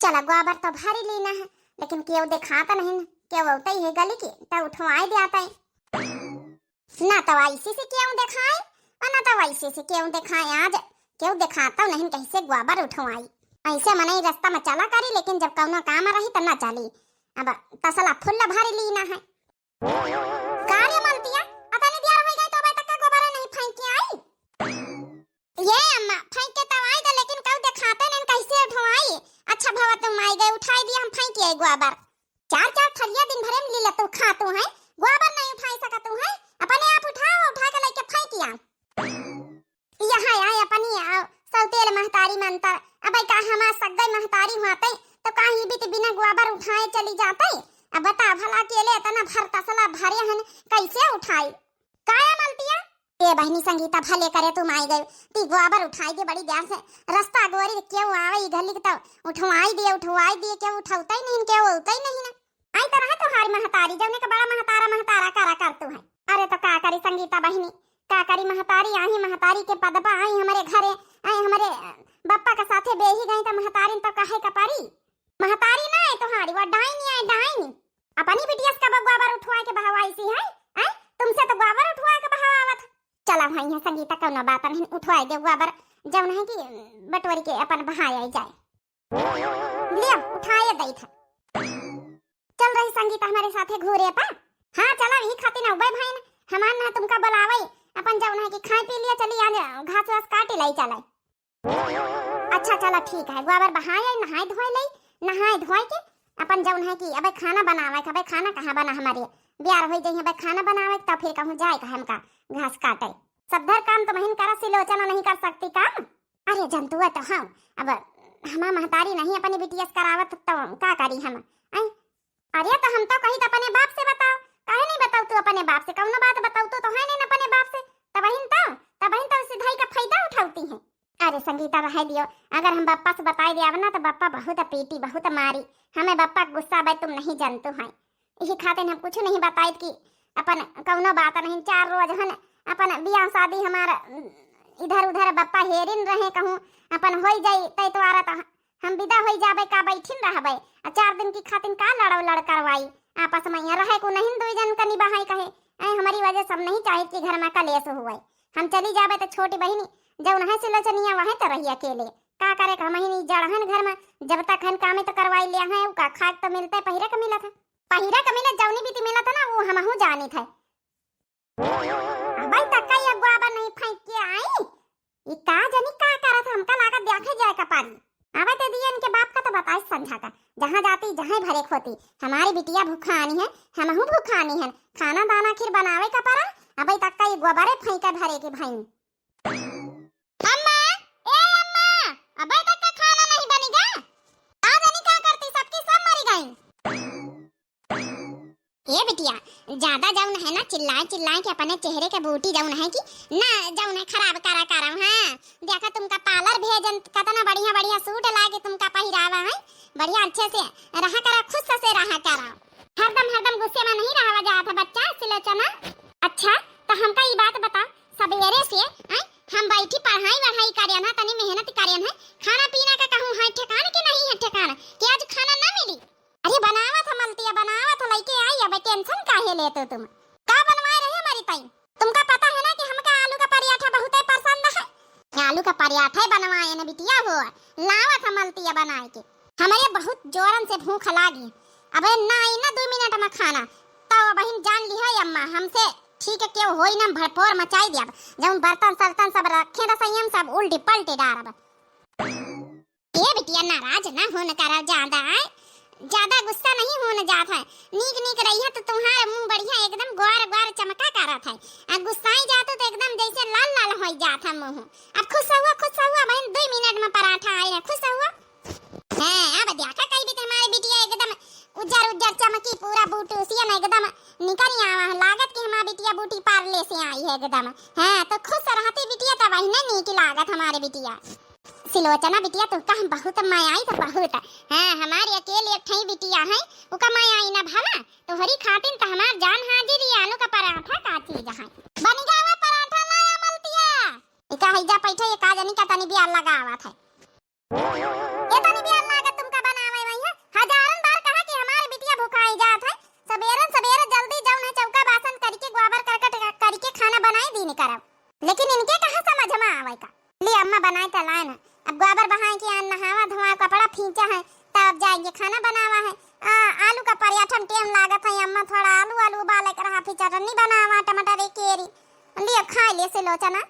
चला गोबर तो भारी लेना है, लेकिन केव दिखाता नहीं न, केव होता ही है गली के तो उठवाई दे आता है ना, तो ऐसे से केव दिखाए और ना तो ऐसे से केव दिखाए। आज केव दिखाता नहीं कैसे गोबर उठवाई, ऐसे मने रास्ता में चला करी, लेकिन जब कौनो काम रही तब ना चली। अब तसला फुल्ला भारी लेना है। कार्य मलतिया अतने दियार हो गई तो अबे तक का गोबर नहीं फेंक के आई। ये अम्मा फेंक के तो आई था, लेकिन कऊ दिखाते नहीं कैसे उठवाई। अच्छा भवा तुम आई गए उठाई दिया, हम फेंक के आई गोबर। चार चार थलिया दिन भरे में लीला तू खा तू है, गोबर नहीं उठाई सका तू है, अपने आप उठाओ, उठा के लेके फेंक या यहाँ आए अपनी आओ सौतेल महतारी मनता। अबे का हमार सगई महतारी होते तो कहीं भी बिना गोबर उठाए चली जाते। अब बता भला अकेले इतना भर तसला भरे हन कैसे उठाई। काया मलतिया ए बहनी संगीता भले करे तुम आई गई ती गोबर उठाई के बड़ी देर से रास्ता गोरी क्यों आवे गली तो उठवाई दिए क्यों उठाउता ही नहीं, क्यों होता ही नहीं ना। आई तरह तो हारी महतारी जौने का बड़ा महतारा करा कर तू है। अरे तो का करी संगीता बहनी, का करी महतारी आई महतारी के पदपा आई हमारे घरे, आई हमारे बप्पा के साथे बेही गई तो महतारी तो कहे का पारी। महतारी ना है तुम्हारी वो डाइनी है, डाइनी अपनी बिटिया का गोबर उठवा के बहावाई सी है। तुमसे तो गोबर उठवा के बहावत। चला भाई है संगीता कौनो बात नहीं, उठवाई दे गोबर जब नहीं कि बटवरी के अपन बहाया जाए। लिया उठाए दई था। चल रही संगीता हमारे साथे घूरे पा। हाँ चला यही खाती ना उबे भाई ना हमान ना तुमका बुलावई, अपन जब नहीं कि खाए पी लिया चली आज घास वास काटे लाई चला। अच्छा चला ठीक है, गोबर बहाया नहाए धोए लाई, नहाए धोए के अपन जब नहीं कि अबे खाना बनावे, अबे खाना कहाँ बना हमारे ब्याह हो जाए, अबे खाना बनावे तो फिर कहूँ जाए कहा हमका घास काटे। सब धर काम तो महीन करा सिलोचना नहीं कर सकती काम। अरे जंतु है तो हाँ, अब हमा महतारी नहीं अपनी बिटिया करावत तो का करी हम। अरे तो हम तो कही तो अपने बाप से बताओ, काहे नहीं बताओ तू अपने बाप से, कौनो बात बताओ तो है नहीं अपने बाप से, तब तो सिधाई का फायदा उठाती है। अरे संगीता रह दियो, अगर हम बप्पा से बताई दिया ना तो बप्पा बहुत पीटी बहुत मारी हमें, बप्पा गुस्सा भाई तुम नहीं जानते हैं। यही खाते हम कुछ नहीं बताई कि अपन कौनो बात नहीं, 4 रोज हन अपन बियाह शादी हमारा इधर उधर बप्पा हेरिन रहे, कहूँ अपन हो जाई तय तो आरा तो हम विदा हो जाबे का बैठिन रहबे। 4 दिन की खातिन का लड़ करवाई आपस में यहाँ रहे को नहीं, 2 जन का निभाई कहे हमारी वजह सब नहीं चाहे कि घर में कलेश हुए। हम चली जाबे तो छोटी बहनी जब नहीं सिलोचनिया वहीं तो रही अकेले का करे का महीनी जड़हन घर में जब तक हम काम तो करवाई लिया है का खाक तो मिलता है, पहिरा का मिला था, पहिरा का मिला जौनी भी मिला था ना वो हमहू जानी था। भाई तक ये गोबर नहीं फेंक के आई, ये का जानी का करा था, हमका लागत देखे जाए का पारी। आवे तो दिया इनके बाप का तो बताई समझा का, जहाँ जाती जहाँ भरे खोती हमारी बिटिया भूखा आनी है, हमहू भूखा आनी है, खाना दाना खीर बनावे का परा। अबे तक का ये गोबरे फेंका भरे के भाई। अम्मा ए अम्मा अबे तक का खाना नहीं बनेगा, आज नहीं क्या करती सबकी सब मरी गई। ये बिटिया ज्यादा जाऊन है ना चिल्लाए के अपने चेहरे के बूटी जाऊन है कि ना जाऊन है खराब करा हाँ देखा तुमका पार्लर भेजन कितना बढ़िया सूट लाके तुमका पहिरावा है, बढ़िया अच्छे से रहा करा, खुश से रहा करा, हरदम गुस्से में नहीं रहा जाता बच्चा सिलोचना। अच्छा तो हमका ये बात बता, सवेरे से हम बैठी पढ़ाई करियन है, तनी मेहनत करियन है, खाना पीना का कहूँ है ठिकाना कि नहीं है ठिकाना कि आज खाना ना मिली। अरे बनावा था मलतिया बनावा था लेके आई, अब टेंशन काहे लेते तुम, का बनवाए रहे हमारी ताई। तुमका पता है ना कि हमका आलू का पराठा बहुत पसंद है, आलू का पराठा बनवाए ना बिटिया वो लावा था मलतिया बनाए के, हमारे बहुत जोरन से भूख लागी। अब ना आई ना 2 मिनट में खाना तो बहन जान ली है अम्मा हमसे ठीक है क्यों होई ना भरपूर मचाई दिया, जब बर्तन सर्तन सब रखे तो संयम सब उल्टी पलटी डारब। ये बिटिया नाराज ना होने करा, ज्यादा गुस्सा नहीं होने जाता है, नीक रही है तो तुम्हारा मुंह बढ़िया एकदम ग्वार चमका करा था, अब गुस्साई जाते तो एकदम जैसे लाल हो जाता मुंह। अब खुश हुआ बहन 2 मिनट में पराठा आई है, खुश हुआ है। अब देखा कहीं भी हमारी बिटिया एकदम उज्जर चमकी पूरा बूटूसिया ना एकदम निकल आवा, लागत की हमारी बिटिया बूटी पार्ले से आई है एकदम। हाँ तो खुश रहती बिटिया तब वही ना नीक लागत हमारे बिटिया सिलोचना बिटिया तुमका हम बहुत मायाई तो बहुत। हाँ हमारी अकेले एक ठई बिटिया है उका मायाई ना भला तो हरी खातिन तो हमार जान हाजिर आलू का पराठा का चीज है बन जावा पराठा लाया मलतिया इका हिजा पैठे ये का जानी का तनी बियार लगावा था, ये तनी बियार लागत तुमका बनावे खींचा है, तब जाएंगे खाना बनावा है। आलू का पराठा में टेम लागत है, अम्मा थोड़ा आलू आलू उबाल के रहा, फिर चटनी बनावा टमाटर केरी लियो खा ले से लोचना।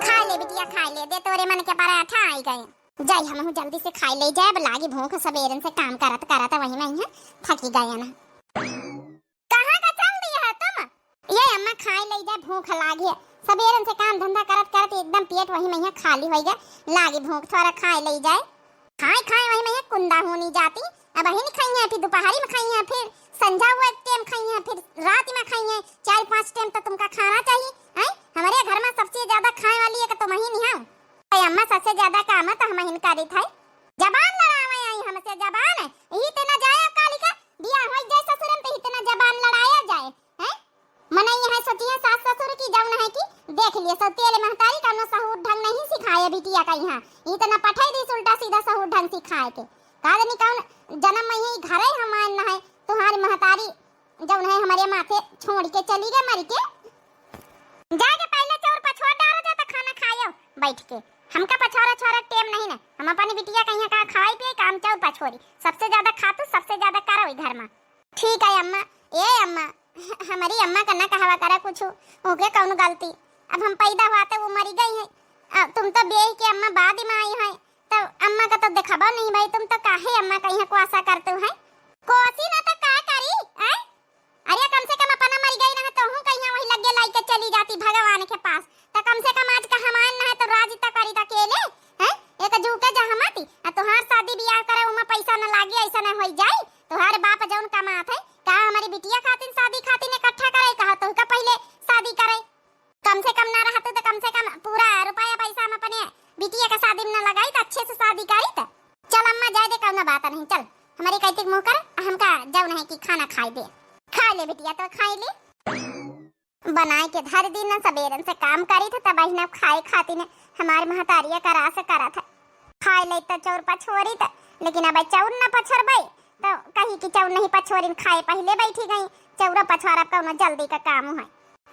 खा ले बिटिया खा ले, दे तोरे मन के पराठा आई गए। जाई हम जल्दी से खा ले जाए, लागी भूख सबेरन से काम करत करत वही में है थकी गए ना। कहां का चल दिया है तुम? ये अम्मा खाए ले जाए, भूख लागी है, सबेरन से काम धंधा करत करत एकदम पेट वही में खाली हो गया, लागी भूख थोड़ा खाए ले जाए। खाए खाए वही में कुंदा होनी जाती, अब वही नहीं खाई है, फिर दोपहरी में खाई है, फिर संझा हुआ एक टाइम खाई है, फिर रात में खाई है, 4-5 टाइम तो तुमका खाना चाहिए है। हमारे घर में सबसे ज्यादा खाए वाली है कि तुम ही नहीं हो। अम्मा सबसे ज्यादा काम है तो हम ही करी था। जबान लड़ावे आई हमसे, जबान है यही तना जाए कालिका बिया हो जाए ससुरन पे इतना जबान लड़ाया जाए है। मने ये है सोचिए सास ससुर की जौन है कि देख लिए सब तेरे महतारी का नो सहूर ढंग नहीं सिखाए बिटिया का, यहाँ इतना पठाई दी उल्टा सीधा सहूर ढंग सिखाए के कादनी कौन जन्म में ही घरे हमान न है, तुम्हारी महतारी जौन है हमारे माथे छोड़ के चली गए मर के। जाके पहले चोर पछोड़ डालो जा तो खाना खायो बैठ के, हमका पछोरा छोरा टेम नहीं ना, हम अपनी बिटिया कहीं का खाई पिए काम चौर पछोरी सबसे ज्यादा खातू सबसे ज्यादा करो घर में। ठीक है अम्मा, ए अम्मा हमारी अम्मा का ना कहवा करा कुछ हो गया कौन गलती, अब हम पैदा हुआ तो वो मरी गई है, अब तुम तो बेह के अम्मा बाद में आई है, तो अम्मा का तो देखबा नहीं भाई, तुम तो काहे अम्मा का यहाँ को आशा करते हो है कोसी ना तो का करी है। अरे कम से कम अपना मर गई ना तो हूं कहीं वही लगे लाई के चली जाती भगवान के पास, तो कम से कम आज का हमान ना है तो राज तक करी अकेले हैं एक जूके जहमती तोहार शादी ब्याह करे उमा पैसा न लागे, ऐसा न हो जाए तोहार बाप जौन कमात है का हमारी बिटिया खातिर शादी खातिर इकट्ठा करे, कहा तो का पहले शादी करे, कम से कम ना रहते तो कम से कम पूरा रुपया पैसा हम अपने बिटिया का शादी में न लगाई तो अच्छे से शादी करी। तो चल अम्मा जाए दे कौन बात नहीं, चल हमारी कहते मुंह कर हमका जौन है कि खाना खाई दे, खा ले बिटिया तो खाई ले बनाए के धर दिन न सबेरन से काम करी था तब न खाए खाती ने हमारी महतारिया करा से करा था खाए ले तो चौर पछोरी था, लेकिन अब चौर न पछोर भाई तो कहीं की चौर नहीं पछोरी खाए पहले बैठी गई, चौरा पछोरा कौन जल्दी का काम है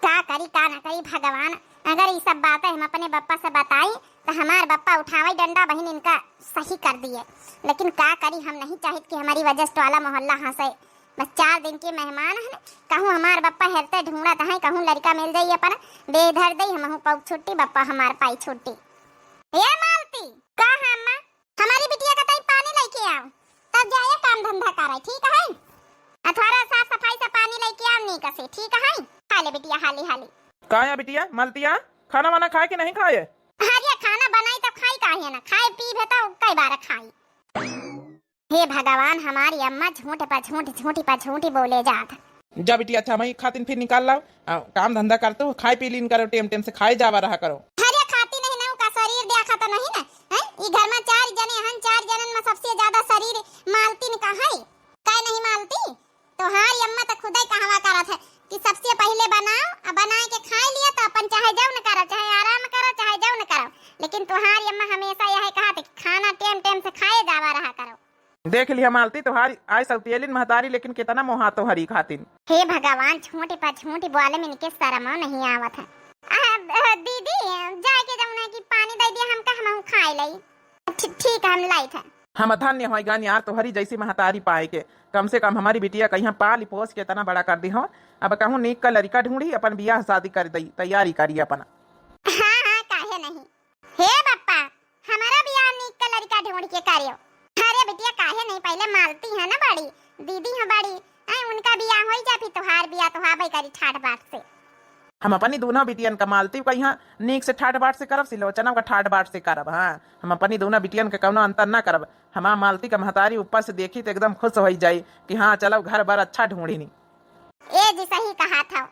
का करी का ना करी भगवान। अगर ये सब बातें हम अपने बप्पा से बताई तो हमारे बप्पा उठावे डंडा बहन इनका सही कर दिए, लेकिन का करी हम नहीं चाहते कि हमारी वजह से टोला मोहल्ला हंसे। बस 4 दिन के मेहमान है, कहूँ हमारे बप्पा हेरते ढूंढत है, कहूँ लड़का मिल जाइए पर बेधर दई हम पौ छुट्टी बप्पा हमार पाई छुट्टी। ये मालती का है अम्मा हमारी बिटिया का तई पानी लेके आओ तब जाए काम धंधा करे, ठीक है अथवारा साफ सफाई से पानी लेके आओ नहीं कसे, ठीक है खा ले बिटिया हाली हाली। काया बिटिया मलतिया खाना वाना खाए कि नहीं खाए? अरे खाना बनाई तो खाई काहे ना, खाए पी भेता कई बार खाई। हे भगवान हमारी अम्मा झूठ पर झूठी बोले जात। जा बिटिया अच्छा मैं खातिन फिर निकाल लाओ, काम धंधा करते हो खाए पी लीन करो, टेम टेम से खाए जावा रहा करो। अरे खाती नहीं ना का शरीर देखा तो नहीं ना है, ई घर में 4 जने हन, 4 जनन में सबसे ज्यादा शरीर मालती का है काय नहीं मालती, तो हारी अम्मा तो खुद ही कहवा करत है कि सबसे पहले बनाओ अब बना के खा लिया तो अपन चाहे जाओ न करो चाहे आराम करो चाहे जाओ न करो, लेकिन तुम्हारी अम्मा हमेशा यह कहा था कि खाना टेम टेम से खाए जावा रहा करो। देख लिया मालती तुम्हारी आय सौतेलिन महतारी लेकिन कितना मोहा तो हरी खातिन। हे भगवान झूठी पर झूठी बोले में इनके शर्म नहीं आवत है। दीदी जाके जाऊना कि पानी दे दिया हमका हम खाए लई, ठीक हम लाई था। हम धन्य हो गान यार तोहरी जैसी महतारी पाए के, कम से कम हमारी बिटिया कहीं पाली पोस के इतना बड़ा कर दी हो, अब कहूँ नीक का लड़का ढूंढी अपन बियाह शादी कर दी तैयारी करी अपना। हाँ काहे नहीं, हे बप्पा हमारा बियाह नीक का लड़का ढूंढ के करियो। अरे बिटिया काहे नहीं, पहले मालती है ना बड़ी दीदी है बड़ी उनका बियाह हो जा फिर तोहार बियाह तो हाबे करी ठाट बाट से। हम अपनी दोनों बिटियन का मालती कहीं नीक से ठाट बाट से करब, सिलोचना का ठाट बाट से करब। हाँ हम अपनी दोनों बिटियन के कौनो अंतर ना करब, हमार मालती का महतारी ऊपर से देखी तो एकदम खुश हो जाये कि हाँ चलो घर बार अच्छा ढूंढी नहीं। ए जी सही कहा था,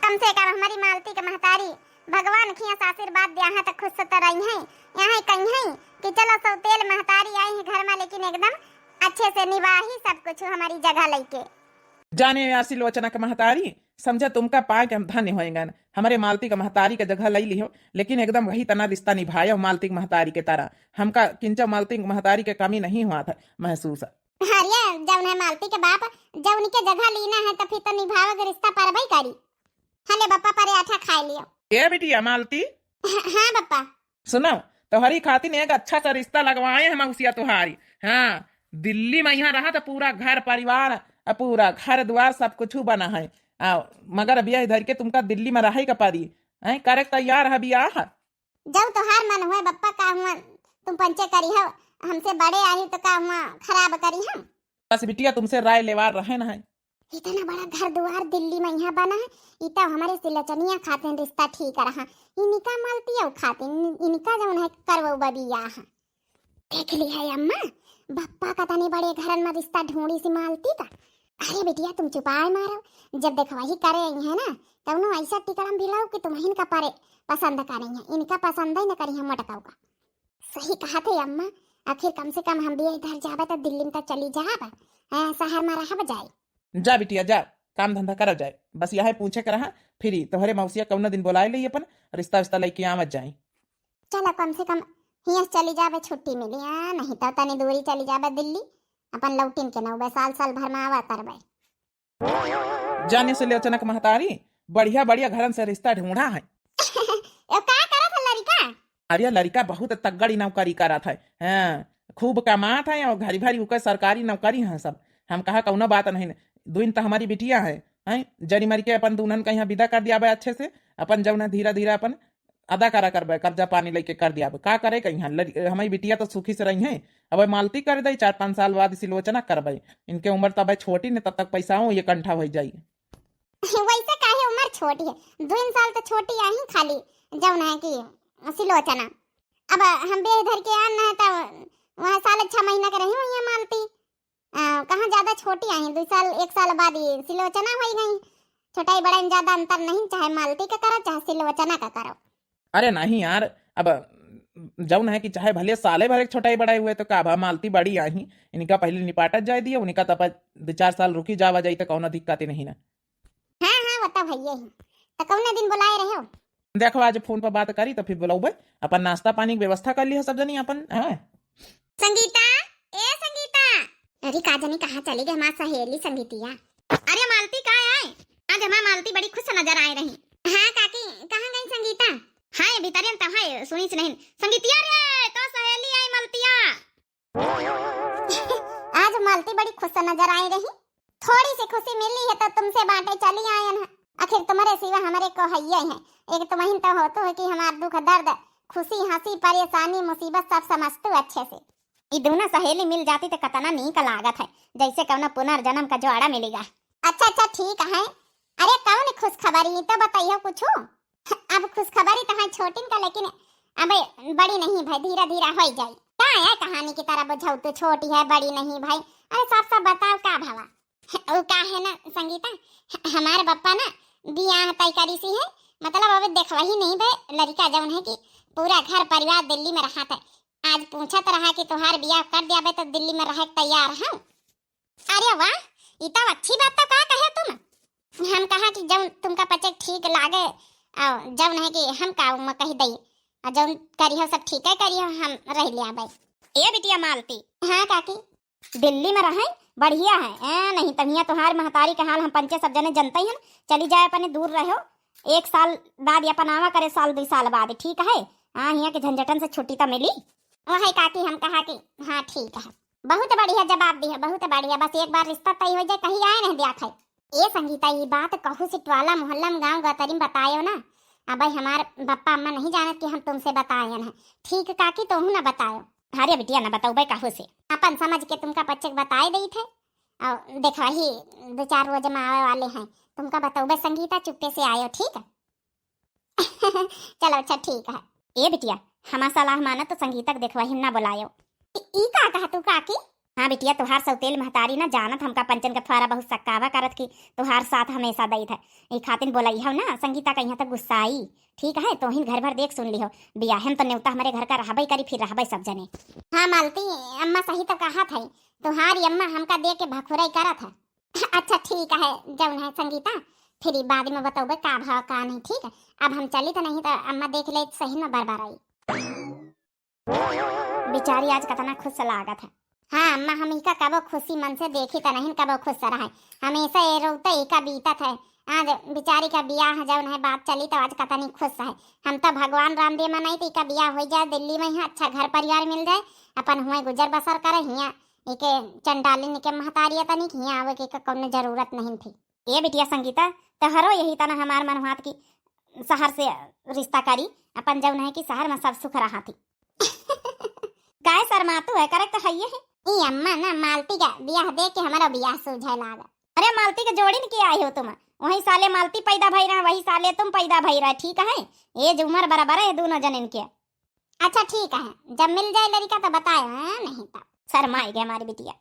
कम से कम हमारी मालती के महतारी भगवान खिया आशीर्वाद दिया है तो खुश तो रही है, यहाँ कहीं है कि चलो सौतेल महतारी आई है घर में, लेकिन एकदम अच्छे से निभाही सब कुछ हमारी जगह लेके। जाने यासी लोचना का महतारी समझा तुमका पाए के हम धन्य होएगा, हमारे मालती का महतारी का जगह ले लियो, लेकिन एकदम वही तना रिश्ता निभाया मालती की महतारी के तरह, हमका किंचा मालती की महतारी के कमी नहीं हुआ था महसूस। हरिया जब है मालती के बाप जब उनके जगह लीना है तो फिर तो निभावे रिश्ता परबई करी। हले बप्पा परे आठा खा लियो। ए बिटिया मालती हाँ बप्पा सुनो तोहरी खातिर एक अच्छा सा रिश्ता लगवाए हैं मौसिया तुहारी। हाँ, दिल्ली में यहाँ रहा तो पूरा घर परिवार पूरा घर द्वार सब कुछ बना है। मगर अभी इधर के तुमका दिल्ली में रहे का पारी है, करे तैयार है बियाह। जब तोहार मन हुआ बप्पा का हुआ तुम पंचे करी हो, हमसे बड़े आई तो का हुआ खराब करी हम। बस बिटिया तुमसे राय लेवार रहे न है। इतना बड़ा घर द्वार दिल्ली में यहाँ बना है, इतना हमारे सिलचनिया खाते रिश्ता ठीक रहा, इनका मालती है खाते इनका जो है करवो बियाह। देख ली है अम्मा बप्पा का तनी बड़े घर में रिश्ता ढूंढी सी मालती का। अरे बेटिया तुम चुपाए मारो, जब देखवा ही करे है ना तब नो ऐसा टिकड़म भिलाओ कि तुम इनका पारे पसंद करेंगे, इनका पसंद ही न करी हम मटकाओ का। सही कहा थे अम्मा, आखिर कम से कम हम भी इधर जाबे तो दिल्ली में तक चली जाब, शहर में रह जाए। जा बिटिया जा, काम धंधा करब जाए, बस यह पूछे कर रहा फिर तोहरे मौसिया कौन दिन बुलाए ली अपन रिश्ता विश्ता लेके आवत जाए। चलो कम से कम हियाँ चली जाबे छुट्टी मिली, नहीं तो तनी दूरी चली जाबे दिल्ली, अपन लौटिन के नौबे साल साल भर में आवा करबे। जाने से ले अचानक महतारी बढ़िया बढ़िया घरन से रिश्ता ढूंढा है। का करत है लड़का? अरे लड़का बहुत तगड़ी नौकरी करा था, हाँ, खूब कमात है और घरी भरी उकर सरकारी नौकरी है सब। हम कहा कौनो बात नहीं, दुइन तो हमारी बिटिया है, जरी मरी के अपन दुल्हन का यहाँ विदा कर दिया अच्छे से, अपन जब धीरे धीरे अपन अदा करा करबे, कर्जा पानी लेके कर दिया का करे कहीं हमारी बिटिया तो सुखी से रही है। अब मालती कर दे 4-5 साल बाद सिलोचना करबे, इनके उम्र तब छोटी ने तब तक पैसा हो ये कंठा हो जाये। वैसे काहे उम्र छोटी है, 2 साल तो छोटी आई खाली जब ना कि सिलोचना। अब हम बे इधर के आन है तब वहाँ साल 6 महीना के रही हुई है मालती, कहाँ ज्यादा छोटी आई 2 साल 1 साल बाद ही सिलोचना हो गई। छोटाई बड़ा ज्यादा अंतर नहीं, चाहे मालती का करो चाहे सिलोचना का करो। अरे नहीं यार, अब जौन है कि चाहे भले साले भर एक छोटाई बड़ाई हुए तो का मालती बड़ी आई, इनका पहले निपाटत जाए दिए, उनका तब 2-4 साल रुकी जावा जाई तो कौन दिक्कत नहीं ना। हाँ हाँ बता भैया ही तो कौन दिन बुलाए रहे हो? देखो आज फोन पर बात करी तो फिर बुलाऊ अपन नाश्ता पानी की व्यवस्था कर ली सब जनी अपन। संगीता, ए संगीता, अरे का जानी कहाँ चली गई हमारी सहेली संगीतिया। अरे मालती कहाँ आए? आज हमारी मालती बड़ी खुश नजर आए रही। हाँ काकी कहाँ गई संगीता? हाँ भीतर तब है सुनी से नहीं संगीतिया रे तो सहेली आई मलतिया। आज मालती बड़ी खुश नजर आई रही, थोड़ी सी खुशी मिली है तो तुमसे बांटे चली आए हैं। आखिर तुम्हारे सिवा हमारे को है ही है, एक तुम ही तो होतो है कि हमारा दुख दर्द खुशी हंसी परेशानी मुसीबत सब समझते अच्छे से। ये दोनों सहेली मिल जाती तो कतना नीक लागत है, जैसे कौन पुनर्जन्म का जोड़ा मिलेगा। अच्छा अच्छा ठीक है। अरे कौन खुश खबरी तो बताइयो कुछ। अब खुश खबरी तो है छोटी का, लेकिन अबे बड़ी नहीं भाई, धीरे धीरे हो जाए। क्या है कहानी की तरह बुझाऊ तो छोटी है बड़ी नहीं भाई। अरे साफ साफ बताओ का भावा। वो का है ना संगीता, हमारे पप्पा ना बियाह तय करी सी है, मतलब अबे देखवा ही नहीं भाई लड़का जौन है कि पूरा घर परिवार दिल्ली में रहा था। आज पूछा तो रहा कि तुम्हार बियाह कर दिया भाई तो दिल्ली में रह तैयार हूँ। अरे वाह ये तो अच्छी बात तो का कहे तुम। हम कहा कि जब तुमका पचे ठीक लागे जब नहीं कि हम का कही दई और जब करियो सब ठीक है करियो हम रह लिया भाई। ए बिटिया मालती, हाँ काकी दिल्ली में रहे बढ़िया है, नहीं तमिया तुम्हारे महतारी का हाल हम पंचे सब जने जनते हैं। चली जाए अपने दूर रहो, 1 साल बाद अपन आवा करे साल 2 साल बाद, ठीक है। हाँ यहाँ के झंझटन से छुट्टी तो मिली। वही काकी हम कहा कि हाँ ठीक है, बहुत बढ़िया जवाब दिया, बहुत बढ़िया। बस एक बार रिश्ता तय हो जाए, कहीं आए नहीं दिया था। ये संगीता ये बात कहू सिटवाला मोहल्ला में गाँव गतरी बतायो ना, अब हमारे पापा अम्मा नहीं जानत कि हम तुमसे बताए हैं। ठीक काकी तो हूँ ना बतायो। अरे बिटिया ना बताओ भाई काहू से, अपन समझ के तुमका बच्चे बताए दी थे और देखो ही 2-4 रोज में आवे वाले हैं, तुमका बताओ भाई संगीता चुप्पे से आयो ठीक है। चलो अच्छा ठीक है। ये बिटिया हमारा सलाह माना तो संगीता देखवा ही ना बुलायो। ई का कहा तू काकी? हाँ बिटिया तुहार सौतेल महतारी ना जानत हमका पंचन का फुआरा बहुत सक्कावा करत की तुहार साथ हमेशा दई था, ए खातिन बोलाई हो ना संगीता का यहाँ तक गुस्सा आई। ठीक है तो ही घर भर देख सुन ली हो, बियाहम तो न्योता हमारे घर का रहबई करी फिर रहबई सब जने। हाँ मालती अम्मा सही तो कहा था, तुहारी अम्मा हमका दे के भखुराई करा था। अच्छा ठीक है जब है संगीता फिर बाद में बताओ का भाव का नहीं, ठीक है। अब हम चली तो नहीं तो अम्मा देख ले सही में बार आई। बेचारी आज कतना खुश लागत है। हाँ अम्मा हम इका कबो खुशी मन से देखी तो नहीं, कबो खुश रहा है हमेशा ये रोते इका बीता था। आज बेचारी का बियाह जौन है बात चली तो आज कतनी खुश है। हम तो भगवान रामदेव मनाई थी का बियाह हो जाए दिल्ली में, यहाँ अच्छा घर परिवार मिल जाए, अपन हुए गुजर बसर करे। हियाँ इके चंडालिन के महतारिया तनी हियाँ आवे के कौनो जरूरत नहीं थी। ये बिटिया संगीता तहरो यही तना हमार मनवात की शहर से रिश्ता करी, अपन जौन है कि शहर में सब सुख रहा थी। काय शर्मातू है, करेक्ट है ये है। ई अम्मा ना मालती का बियाह देख के हमारा बियाह सूझे लागा। अरे मालती के जोड़ी के आई हो तुम, वही साले मालती पैदा भई रहा, वही साले तुम पैदा भई रहा, ठीक है। एज उम्र बराबर है दोनों जन के। अच्छा ठीक है, जब मिल जाए लड़का तो बताए, नहीं तो शर्माई गए हमारी बिटिया।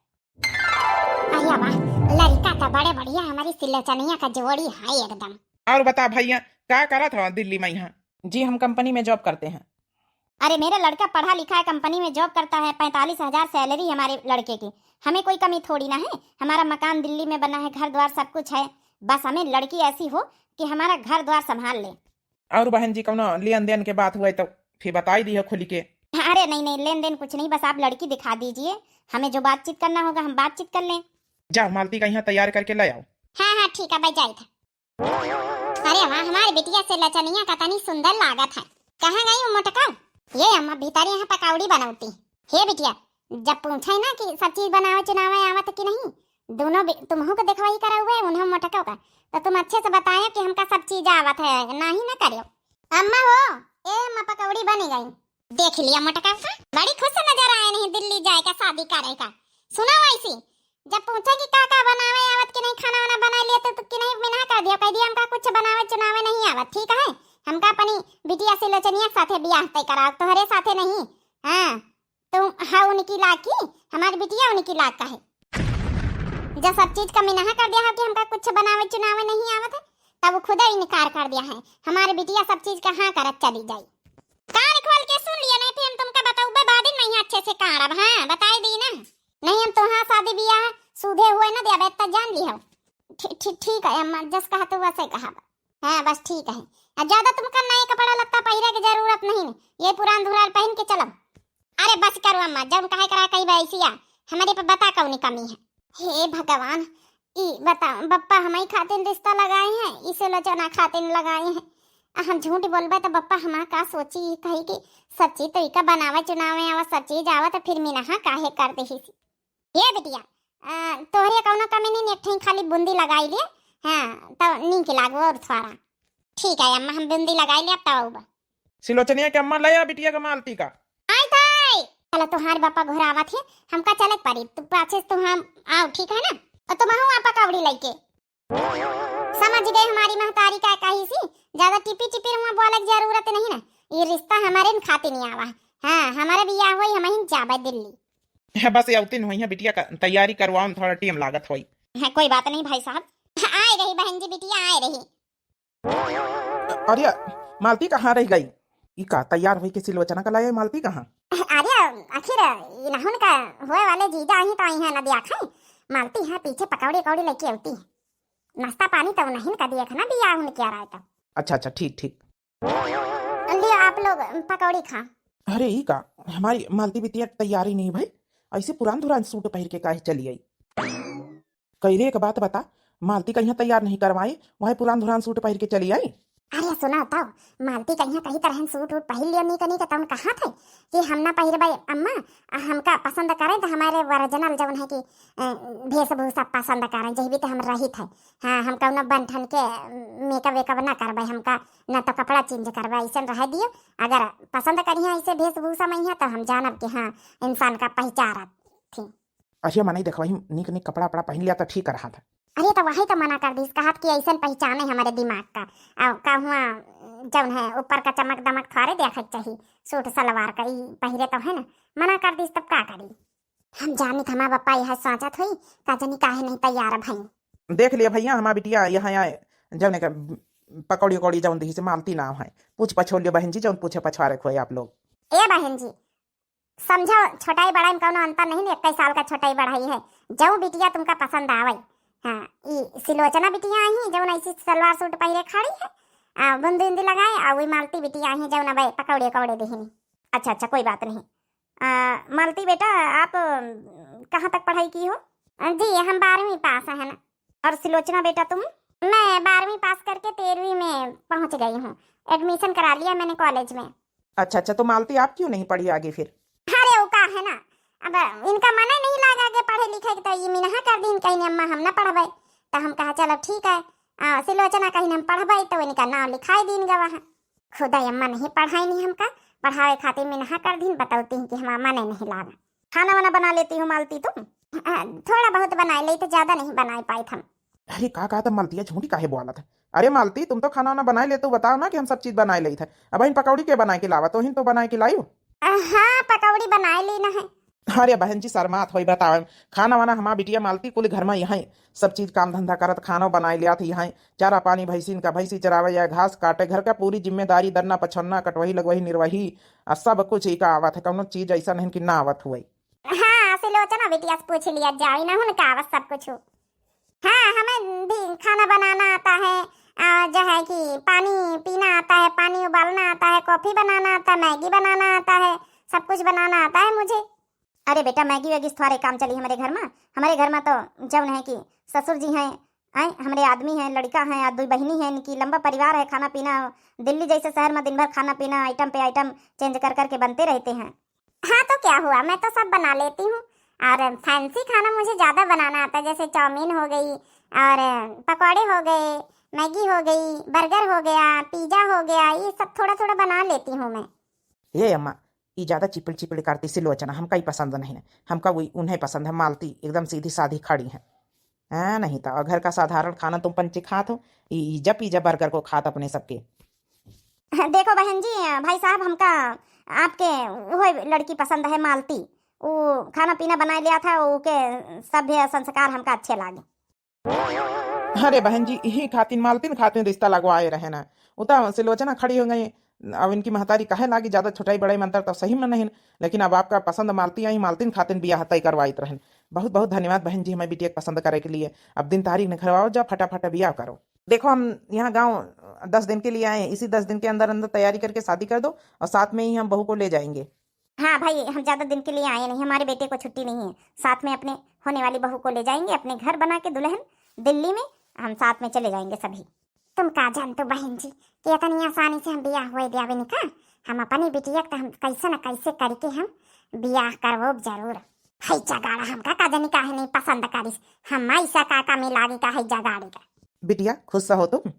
अरे वाह, लड़का तो बड़े बढ़िया हमारी सिलोचनिया का जोड़ी है एकदम। और बता भैया क्या करा था दिल्ली में यहाँ? जी हम कंपनी में जॉब करते हैं। अरे मेरा लड़का पढ़ा लिखा है, कंपनी में जॉब करता है, 45,000 सैलरी हमारे लड़के की। हमें कोई कमी थोड़ी ना है, हमारा मकान दिल्ली में बना है, घर द्वार सब कुछ है, बस हमें लड़की ऐसी हो कि हमारा घर द्वार संभाल ले। और बहन जी कौन लेन देन के बात हुआ तो फिर बताई दी खुली के। अरे नहीं नहीं, लेन देन कुछ नहीं, बस आप लड़की दिखा दीजिए, हमें जो बातचीत करना होगा हम बातचीत कर लें। जाओ मालती का यहाँ तैयार करके ले आओ। हाँ हाँ ठीक है भाई, जाए था। अरे वाह, हमारी बिटिया से लचनिया का तनी सुंदर लागत है। कहाँ गई वो मोटका? ये अम्मा भीतर यहाँ पकौड़ी बनाती। हे बिटिया, जब पूछे ना कि सब चीज बनावे चुनावे आवत कि नहीं, दोनों तुम्हों को देखवाई करा हुआ है उन्हों मोटका का, तो तुम अच्छे से बताए कि हमका सब चीज आवत है, ना ही ना करियो। अम्मा हो, ए अम्मा पकौड़ी बनी गई। देख लिया मोटका का, बड़ी खुश नजर आए नहीं दिल्ली जाए का शादी करे का। सुना वैसी जब पूछे कि का बनावे आवत कि नहीं, खाना वाना बना लिया तो कि नहीं, बिना कर दिया, कह दिया हमका कुछ बनावे चुनावे नहीं आवत, ठीक है। हमका अपनी बिटिया से लोचनिया साथे बियाह तय करा, तोहरे साथे नहीं। हाँ तुम हाँ उनकी लाख की, हमारी बिटिया उनकी लाख का है। जब सब चीज का मिनाहा कर दिया है कि हमका कुछ बनावे चुनावे नहीं आवत है, तब वो खुद ही इनकार कर दिया है। हमारी बिटिया सब चीज का हाँ करत चली जाई। कान खोल के सुन लिया, नहीं फिर हम तुमका बताऊं बाद नहीं अच्छे से कारब। हाँ बताई दी ना, नहीं हम तुम्हारा शादी बियाह सूधे हुए ना दिया तब जान ली हो। ठीक है अम्मा, जस कहा तो वैसे कहा। हाँ बस ठीक है, ज्यादा तुमका नए कपड़ा लत्ता पहिरे की जरूरत नहीं, ये पुरान धुरान पहन के चलो। अरे बस करो अम्मा, जब कहे करा कहीं वैसिया हमारे पे बता कौन कमी है। हे भगवान, ई बता बप्पा हमारी खातिर रिश्ता लगाए हैं, इसे लोचना खातिर लगाए हैं। हम झूठ बोलबे तो बप्पा हमारा का सोची, कही कि सब चीज तो इका बनावे चुनावे आवा, सब चीज आवा तो फिर मीना काहे कर दे। ये बिटिया तोहरे कौनो कमी नहीं, एक खाली बूंदी लगाई लिए। हाँ तो नीक लागो और थोड़ा। ठीक है अम्मा, हम बूंदी लगाई ले, अब तब सिलोचनिया के अम्मा लया बिटिया का मालती का। आई ताई चलो, तुम्हारे पापा घर आवत है, हमका चले पड़ी, तू पाछे तुम हम आओ, ठीक है ना। और तुम हूँ आपा कवड़ी लेके समझ गए हमारी महतारी का कही सी, ज्यादा टिपी टिपी हुआ बोले की जरूरत नहीं ना, ये रिश्ता हमारे खातिर नहीं आवा। हाँ हमारे बियाह हुई, हम ही जाबे दिल्ली। है बस यावतीन हुई है बिटिया का तैयारी करवाऊं, थोड़ा टाइम लागत हुई है। कोई बात नहीं भाई साहब, आए रही बहन जी, बिटिया आए रही। अरे मालती कहाँ रह गई? इका तैयार हुई के सिलोचना का लाया मालती कहाँ? अरे आखिर इन्हों का होए वाले जीजा ही तो आई है, नदिया खाई मालती है पीछे पकौड़ी कौड़ी लेके आती है, नाश्ता पानी तो नहीं का दिया ना बियाह उन क्या रहा था। अच्छा अच्छा ठीक ठीक, लियो आप लोग पकौड़ी खा। अरे ई का हमारी मालती बिटिया तैयारी नहीं भाई, ऐसे पुरान धुरान सूट पहन के काहे चली आई? कह एक बात बता, मालती का यहाँ तैयार नहीं करवाई, वही पुरान धुरान सूट पहन के चली आई। अरे सुना तो, मालती कहीं कहीं तरह सूट वूट पहन लियो, नहीं कहीं का तुम कहा थे कि हम ना पहिर भाई अम्मा, हमका पसंद करें तो हमारे ओरिजिनल जवन है कि वेशभूषा पसंद करें, जही भी तो हम रही थे। हाँ हम कौन बन ठन के मेकअप वेकअप ना करवाई, हमका न तो कपड़ा चेंज करवाई, ऐसा रह दियो। अगर पसंद करिए ऐसे वेशभूषा में है तो हम जानब कि हाँ इंसान का पहचान थी। अच्छा मना देखो निक निक कपड़ा वपड़ा पहन लिया तो ठीक रहा था। अरे तो वही तो मना कर दी, कहा कि ऐसा पहचान है हमारे दिमाग का, का हुआ जौन है ऊपर का चमक दमक थारे देखा चाहिए, सूट सलवार का पहिरे तो है ना, मना कर दी तब का करी। हम जानी था हमारा पप्पा यह सोचत हुई का जनी काहे नहीं तैयार भाई। देख लिया भैया हमारा बिटिया यहाँ आए जौन का पकौड़ी उकौड़ी जौन दी से मालती नाम है, पूछ पछोड़ लियो बहन जी, जौन पूछे पछवारे खोए आप लोग। ए बहन जी समझो, छोटाई बड़ाई में कोनो अंतर नहीं, 21 साल का छोटाई बढ़ाई है, जो बिटिया तुमका पसंद आवे। हाँ ये सिलोचना बिटिया आई जौन ऐसी सलवार सूट पहिरे खड़ी है, बुंदी उंदी लगाए, और वही मालती बिटिया आई जौन भाई पकौड़े उकौड़े देहनी। अच्छा अच्छा कोई बात नहीं। मालती बेटा आप कहाँ तक पढ़ाई की हो? जी हम 12वीं पास है ना। और सिलोचना बेटा तुम? मैं 12वीं पास करके 13वीं में पहुंच गई हूँ। एडमिशन करा लिया मैंने कॉलेज में। अच्छा अच्छा, तो मालती आप क्यों नहीं पढ़ी आगे फिर? अरे वो का है ना, अब इनका मन ही नहीं लगा आगे पढ़े लिखे के, तो ये मिनहा कर दिन कहीं अम्मा हम ना पढ़बे, तो हम कहा चलो ठीक है सिलोचना कहीं हम पढ़बे, तो इनका नाम लिखाई दिन गवा है। खुदा अम्मा नहीं पढ़ाई नहीं हमका, पढ़ावे खातिर मिनहा कर दिन, बताती हूँ कि हमारा मन नहीं लागा। खाना वाना बना लेती हो मालती तुम? थोड़ा बहुत बनाई ली, तो ज्यादा नहीं बनाई पाई हम। अरे कहा था मालती झूठी काहे बोला था? अरे मालती तुम तो खाना वाना बनाए ले, तो बताओ ना कि हम सब चीज बनाए ली था। अब इन पकौड़ी के बनाए के लावा तो हिन तो बनाए के लाई हो। हाँ पकौड़ी बनाए ली ना है। अरे बहन जी शर्मात हो बताओ, खाना वाना हमारा बिटिया मालती कुल घर में यहाँ सब चीज काम धंधा करत, खाना बनाए लिया था यहाँ, चारा पानी भैंसीन का, भैंसी चरावे या घास काटे, घर का पूरी जिम्मेदारी, दरना पछन्ना कटवही लगवही निर्वही सब कुछ ही का आवत है, कौनो चीज ऐसा नहीं कि ना आवत हुई। हाँ सिलोचना बिटिया से पूछ लिया जाओ ना हूँ का आवत सब कुछ। हाँ हमें भी खाना बनाना आता है, जो है कि पानी पीना आता है, पानी उबालना आता है, कॉफी बनाना आता है, मैगी बनाना आता है, सब कुछ बनाना आता है मुझे। अरे बेटा मैगी वैगी सारे काम चली हमारे घर में। हमारे घर में तो जौन है कि ससुर जी हैं, हमारे आदमी हैं, लड़का हैं, 2 बहनी हैं, इनकी लंबा परिवार है, खाना पीना दिल्ली जैसे शहर में दिन भर खाना पीना आइटम पे आइटम चेंज कर करके बनते रहते हैं। हाँ तो क्या हुआ, मैं तो सब बना लेती हूँ, और फैंसी खाना मुझे ज़्यादा बनाना आता है, जैसे चाउमीन हो गई और पकौड़े हो गए, मैगी हो गई, बर्गर हो गया, पिज़्ज़ा हो गया, ये सब थोड़ा थोड़ा बना लेती हूँ मैं। ये अम्मा ये ज्यादा चिपड़ चिपड़ करती सिलोचना हमका ही पसंद नहीं है, हमका वही उन्हें पसंद है, मालती एकदम सीधी साधी खड़ी है। नहीं था घर का साधारण खाना तुम पंची खात हो, जब पिज्जा बर्गर को खात अपने सबके। देखो बहन जी भाई साहब, हमका आपके वो लड़की पसंद है मालती, वो खाना पीना बना लिया था, वो के सभ्य संस्कार हमका अच्छे लागे। अरे बहन जी यही खातिन मालतीन खातिन रिश्ता लगवाए रहे ना, उता सिलोचना खड़ी हो गई। अब इनकी महतारी कहे लागी ज्यादा छोटाई बड़ाई मंतर तो सही में नहीं, लेकिन अब आपका पसंद मालती आई, मालतीन खातिन बियाह तय करवाइत रहन। बहुत बहुत धन्यवाद बहन जी हमें बिटिया पसंद करे के लिए। अब दिन तारीख निकलवाओ, जा फटाफट बियाह करो। देखो हम यहाँ गाँव 10 दिन के लिए आए हैं, इसी 10 दिन के अंदर अंदर तैयारी करके शादी कर दो, और साथ में ही हम बहू को ले जाएंगे। हाँ भाई हम ज्यादा दिन के लिए आए नहीं, हमारे बेटे को छुट्टी नहीं है, साथ में अपने होने वाली बहू को ले जाएंगे, अपने घर बना के दुल्हन दिल्ली में, हम साथ में चले जाएंगे सभी। तुम का जानते बहन जी कि इतनी आसानी से हम बियाह हुए दियावे नहीं का, हम अपनी बिटिया का हम कैसे न कैसे करके हम बियाह करवो जरूर। है जगाड़ा हमका का जानी काहे नहीं पसंद करिस, हम ऐसा काका में लागे का है जगाड़े का। बिटिया खुश हो तुम?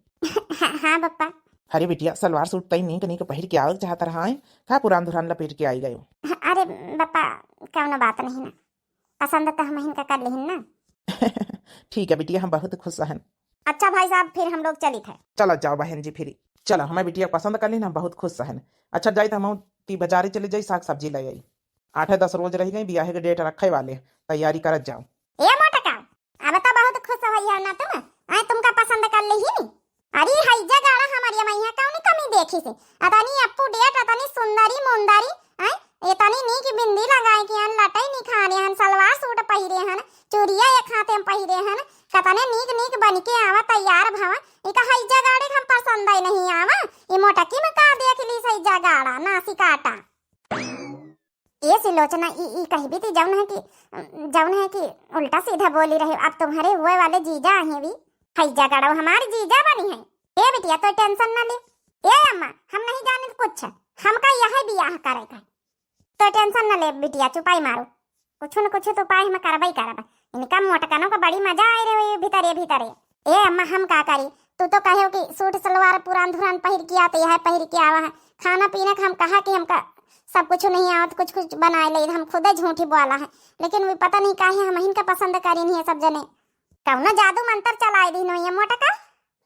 हाँ बप्पा। अरे बिटिया सलवार सूट तई नहीं कहीं पहिर के आओ चाहता रहा है, का पुरान दुरान लपेट के आई गए? अरे बप्पा कौनो बात नहीं ना, पसंद तो हम इनका कर लेहिन ना। ठीक है बिटिया हम बहुत खुश हैं। अच्छा भाई साहब फिर हम लोग चली थे। चलो जाओ बहन जी फिर चलो, हमें बिटिया पसंद कर ली ना, बहुत खुश हैं। अच्छा जाई तो हम बाजारी चली जाई, साग सब्जी ले आई, 8-10 रोज रह गई, बियाह के डेट रखे वाले, तैयारी करत जाओ। ये मोटा का अब तो बहुत खुश हो ना तुम, आए तुमका पसंद कर ली ही। अरे हई जगाड़ा हमारी मैया कौन कमी देखी से, अतनी अप्पू डेट अतनी सुंदरी मुंदरी, आए इतनी नी की बिंदी लगाए कि हन लटाई नहीं खा रहे हन, सलवार सूट पहिरे हन, चूड़िया एक हाथे में पहिरे हन, कतने नीक नीक बन के आवा तैयार भावा, इका हई जगाड़े हम पसंद आई नहीं आवा, ये मोटा की में का देख ली सही जगाड़ा नासी काटा। ये सिलोचना ई कही भी थी जौन है कि उल्टा सीधा बोली रहे, अब तुम्हारे हुए वाले जीजा हैं भी, हई जगाड़ा हमारी जीजा बनी है। ए बिटिया तो टेंशन न ले, ए अम्मा हम नहीं जाने कुछ, हमका यही बियाह करेगा, तो टेंशन न ले बिटिया, चुपाई मारो, कुछ न कुछ तो उपाय हम करबई करब, इनका मोटकानों का बड़ी मजा आए रे भीतरे। ए अम्मा हम का करी, तू तो कहे कि सूट सलवार पुरान धुरान पहिर के आते है, पहिर के आवा है, खाना पीना का हम कहा कि हमका सब कुछ नहीं आवत, कुछ कुछ बनाए ले, हम खुद झूठी बोला है, लेकिन वो पता नहीं काहे हम इनका पसंद करी नहीं है सब जने, कौनो जादू मंत्र चलाई दी नहीं है मोटा का,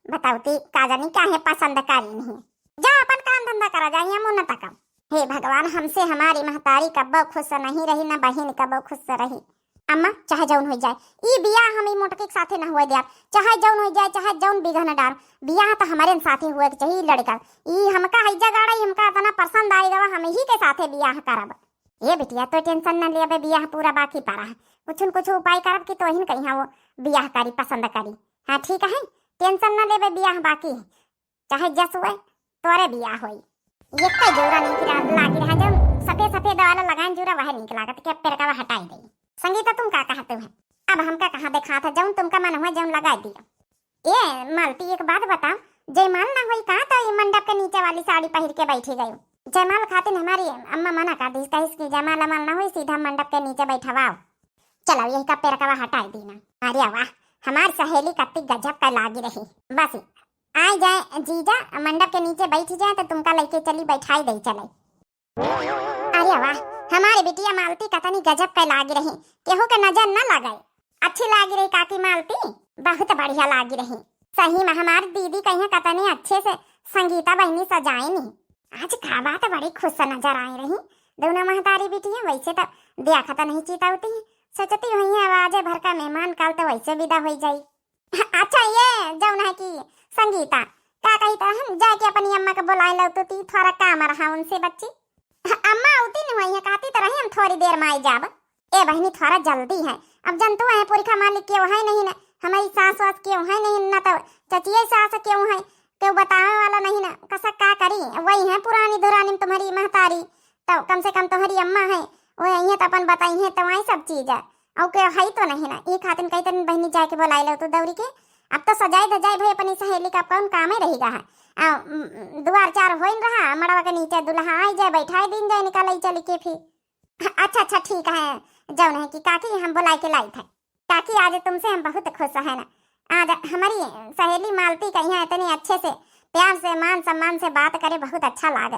बताओती का जानी काहे पसंद करी नहीं। जा अपन काम धंधा करा जाइए मुन्ना तक। हे भगवान हमसे हमारी महतारी कब्बो खुश नहीं रही, न बहन कब्बो खुश रही। अम्मा चाहे जौन हो जाए ई बियाह हम ई मोटके के साथे न हुए दिया, चाहे जौन हो जाए, चाहे जौन बिघन डार, बियाह तो हमारे साथे हुए के चाहिए लड़का, ई हमका हई जगाड़ा हमका इतना पसंद आई दवा, हम ही के साथे बियाह करब। ये बिटिया तो टेंशन न लेबे, बियाह पूरा बाकी पड़ा है, कुछ न कुछ उपाय करब कि तोहिन कहीं वो बियाह करी पसंद करी। हाँ ठीक है, टेंशन न लेबे, बियाह बाकी है, चाहे जस हुए तोरे बियाह होई। ये कई जोरा नहीं लागी रहा, जो सफेद सफेद वाला लगान जोरा वह निक लागत के पेड़ का हटाई दे। संगीता तुम का कहते हो, अब हमका कहाँ देखा था, जौन तुमका मन हुआ जौन लगा दिया। ये मालती एक बात बताओ, जयमाल ना हुई कहा तो ये मंडप के नीचे वाली साड़ी पहन के बैठी गई। जयमाल खातिर हमारी अम्मा मना कर दी, कही कि जयमाल अमाल ना हुई, सीधा मंडप के नीचे बैठवाओ। चलो यही का पेरकवा हटाई देना। अरे वाह, हमारी सहेली कत्ती गजब का लागी रही। बस आ जाए जीजा मंडप के नीचे बैठ जाए तो तुमका लेके चली बैठाई दे चले। अरे वाह, हमारे बिटिया मालती कतनी गजब का लागी रही, केहू के नजर न लगाए। अच्छी लागी रही काकी मालती, बहुत बढ़िया लागी रही। सही में हमारी दीदी कहीं कतनी अच्छे से संगीता बहनी सजाई नहीं। आज खा बात बड़ी खुश नजर आई रही दोनों महतारी बिटिया। वैसे तो देखा तो नहीं चीता होती है, सोचती हुई आवाज भर का मेहमान काल तो वैसे विदा हो जाई। अच्छा ये जौन है कि संगीता का कही तो हम जाके अपनी अम्मा को बुलाई लो, तो थोड़ा काम रहा उनसे बच्ची। अम्मा उती नहीं हुई है, कहती तो रही हम थोड़ी देर में आई जाब। ए बहनी थोड़ा जल्दी है, अब जनतु है पुरखा मालिक क्यों है नहीं ना, हमारी सास वास क्यों है नहीं ना, तो चचिए सास क्यों है, क्यों बताने वाला नहीं ना। कसा का करी, वही है पुरानी दुरानी तुम्हारी महतारी, तो कम से कम तुम्हारी अम्मा है वो यही है तो अपन बताई है, तो वही सब चीज है। और क्यों है तो नहीं ना, ये खातिर कही तो बहनी जाके बुलाई लो तो दौड़ी के। अब तो सजाई धजाई भाई अपनी सहेली का कौन काम ही रहेगा है। दुआर चार हो रहा, मड़वा के नीचे दुल्हा आई जाए, बैठाई दिन जाए, निकाल चली के फिर। अच्छा ठीक है, जौन है कि काकी हम बुलाई के लाई थे। काकी आज तुमसे हम बहुत खुश है ना, आज हमारी सहेली मालती कहीं इतनी अच्छे से प्यार से मान सम्मान से बात करे, बहुत अच्छा लागे।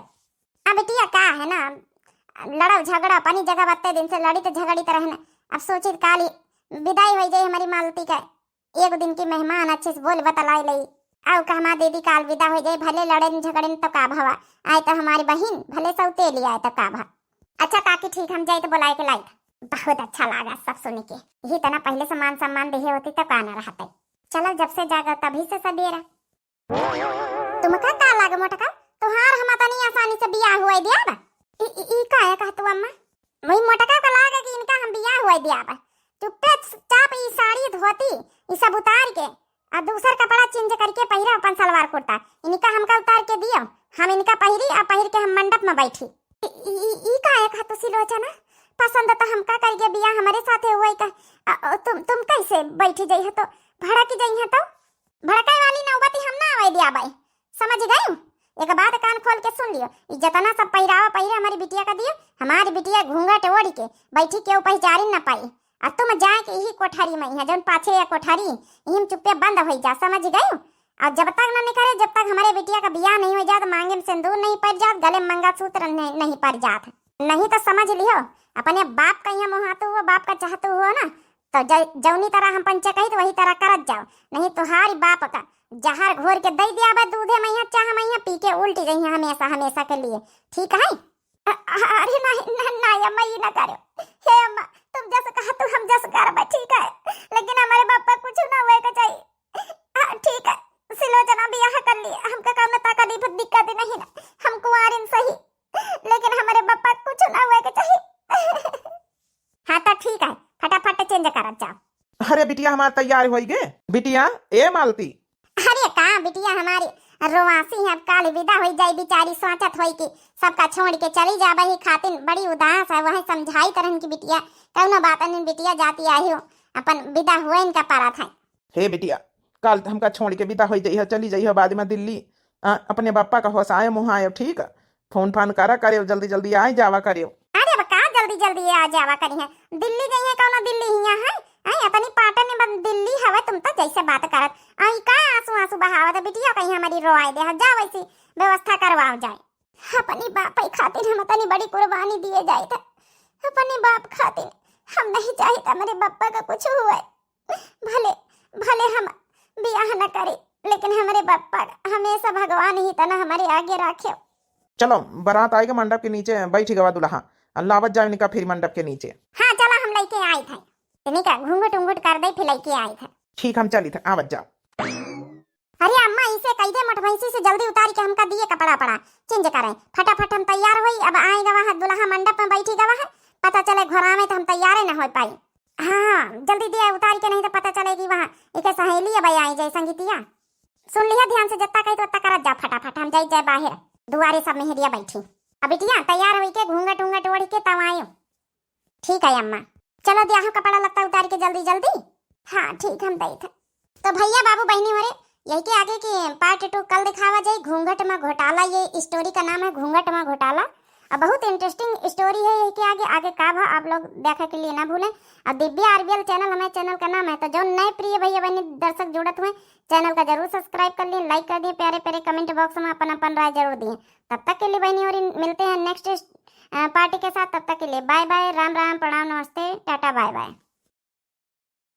अब बिटिया का है ना, लड़ो झगड़ा अपनी जगह बत्ते दिन से लड़ी तो झगड़ी तो रहना। अब सोची काली विदाई हो जाए हमारी मालती का, एक दिन की मेहमान अच्छे से बोल बतलाई लई। आओ कहमा दीदी काल विदा हो जाए, भले लड़े झगड़े तो का भवा आए तो हमारी बहन, भले सौते लिया आए तो का भा। अच्छा काकी ठीक, हम जाए तो बुलाए के लाई। बहुत अच्छा लगा सब सुन के, यही तना पहले से मान सम्मान देहे होती तो का न रहते। चलो जब से जागा तभी से सबेरा। तुमका का लागे मोटका, तुहार हम तनी आसानी से बियाह हुआ दिया बा। ई का है कह तू अम्मा, वही मोटका का लागे कि इनका हम बियाह हुआ दिया बा। चुप्पे चाप ई साड़ी धोती ई सब उतार के और दूसर कपड़ा चेंज करके पहिरा अपन सलवार कुर्ता, इनका हमका उतार के दियो, हम इनका पहिरी और पहिर के हम मंडप में बैठी। ई का है कह तू सिलोचना, पसंद तो हमका करके बियाह हमारे साथे हुआ का। तुम कैसे बैठी जाई है, तो भड़क जाई है, तो भड़काई वाली नौबती हम ना आवे दिया भाई, समझ गए। एक बात कान खोल के सुन लियो, जितना सब पहिरावा पहिरे हमारी बिटिया का दियो, हमारी बिटिया घूंघट ओढ़ के बैठी के पहचारी न पाई। और तुम जाए के यही कोठारी में है जौन पाछे या कोठारी यही चुप्पे बंद हो जा, समझ गए। और जब तक ना निकले, जब तक हमारे बिटिया का बियाह नहीं हो जात, मांगे में सिंदूर नहीं पड़ जात, गले में मंगलसूत्र नहीं पड़ जात, नहीं तो समझ लियो अपने बाप का यहाँ मुहातु हुआ, बाप का चाहतु हुआ ना, तो जौनी तरह हम पंचे कही तो वही तरह करत जाओ, नहीं तुम्हारी बाप का जहर घोर के दे दिया दूधे में चाह मैं पी के उल्टी रही हमेशा हमेशा के लिए, ठीक है। अरे नहीं अम्मा ये ना करो, हे अम्मा तुम जैसे कहा तो हम जैसे करबा, ठीक है, लेकिन हमारे बाप का कुछ ना हुए का चाहिए। ठीक है सिलोचना बियाह कर लिए, हमका काम तकलीफ दिक्कत नहीं ना, हम कुंवारिन सही, लेकिन हमारे बाप का कुछ ना हुए का चाहिए। हाँ तो ठीक है, फटाफट चेंज कर जाओ। अरे बिटिया हमार तैयार हो गए। बिटिया ए मालती, अरे का बिटिया हमारी रोवासी है, अब काल विदा हो जाए बेचारी, सोचत होई कि सबका छोड़ के चली जाबे ही खातिन बड़ी उदास है। वह समझाई तरहन की बिटिया कौनो बात नहीं, बिटिया जाती आई हो अपन विदा हुए इनका पारा था। हे बिटिया कल हमका छोड़ के विदा हो जाइए, चली जाइए बाद में दिल्ली, अपने बापा का होसाए मुहाए, ठीक है, फोन फान करा करियो, जल्दी जल्दी आ जावा करियो। अरे बका जल्दी जल्दी आ जावा करी है, दिल्ली गई है कौनो दिल्ली हिया है, अपनी पाटन में दिल्ली हवे, तुम तो जैसे बात करत आई का आंसू आंसू बहावत बिटिया कहीं हमारी रोआई दे जा, वैसी व्यवस्था करवाओ जाए। अपनी बाप ही खातिर हम तनी बड़ी कुर्बानी दिए जाए थे, अपने बाप खातिर हम नहीं चाहते मेरे बापा का कुछ हुआ, भले भले हम बियाह न करे, लेकिन हमारे बापा हमेशा भगवान ही तना हमारे आगे रखे। चलो बारात आएगा मंडप के नीचे, बैठ गवा दुल्हा, अल्लाह जाए निका फिर मंडप के नीचे। हाँ चला हम लेके आए थे, निका घूंघट उंघट कर दे फिर लेके आए थे। ठीक हम चली थे, आवत जाओ। अरे अम्मा इसे कह दे मठ भैंसी से जल्दी उतार के हमका दिए कपड़ा पड़ा चेंज करें, फटाफट हम तैयार हुई, अब आएगा वहाँ दुल्हा मंडप में बैठी गवा है, पता चले घोड़ा में तो हम तैयार न हो पाई। हाँ जल्दी दिया उतार के, नहीं तो पता चलेगी वहाँ एक सहेली है भाई आई जाए संगीतिया। सुन लिया ध्यान से, जत्ता कही तो उतना करत जाओ, फटाफट हम जाए बाहर दुआरे सब मेहरिया बैठी। अब बिटिया तैयार हुई के घूंघट उंघट ओढ़ के तब आयो, ठीक है अम्मा। चलो दिया कपड़ा लगता उतार के जल्दी जल्दी। हाँ ठीक हम दई थे, तो भैया बाबू बहनी हो रे, यही के आगे की पार्ट 2 कल दिखावा जाए, घूंघट में घोटाला। ये स्टोरी का नाम है घूंघट में घोटाला। अब बहुत इंटरेस्टिंग स्टोरी है यही के आगे का भा आप लोग देखने के लिए ना भूलें। अब दिव्या आरबीएल चैनल हमारे चैनल का नाम है, तो जो नए प्रिय भैया बहनी दर्शक जुड़त हुए चैनल का जरूर सब्सक्राइब कर लिए, लाइक कर दिए, प्यारे प्यारे कमेंट बॉक्स में अपन राय जरूर दिए। तब तक के लिए बहनी और मिलते हैं नेक्स्ट पार्टी के साथ। तब तक के लिए बाय बाय, राम राम, प्रणाम, नमस्ते, टाटा, बाय बाय।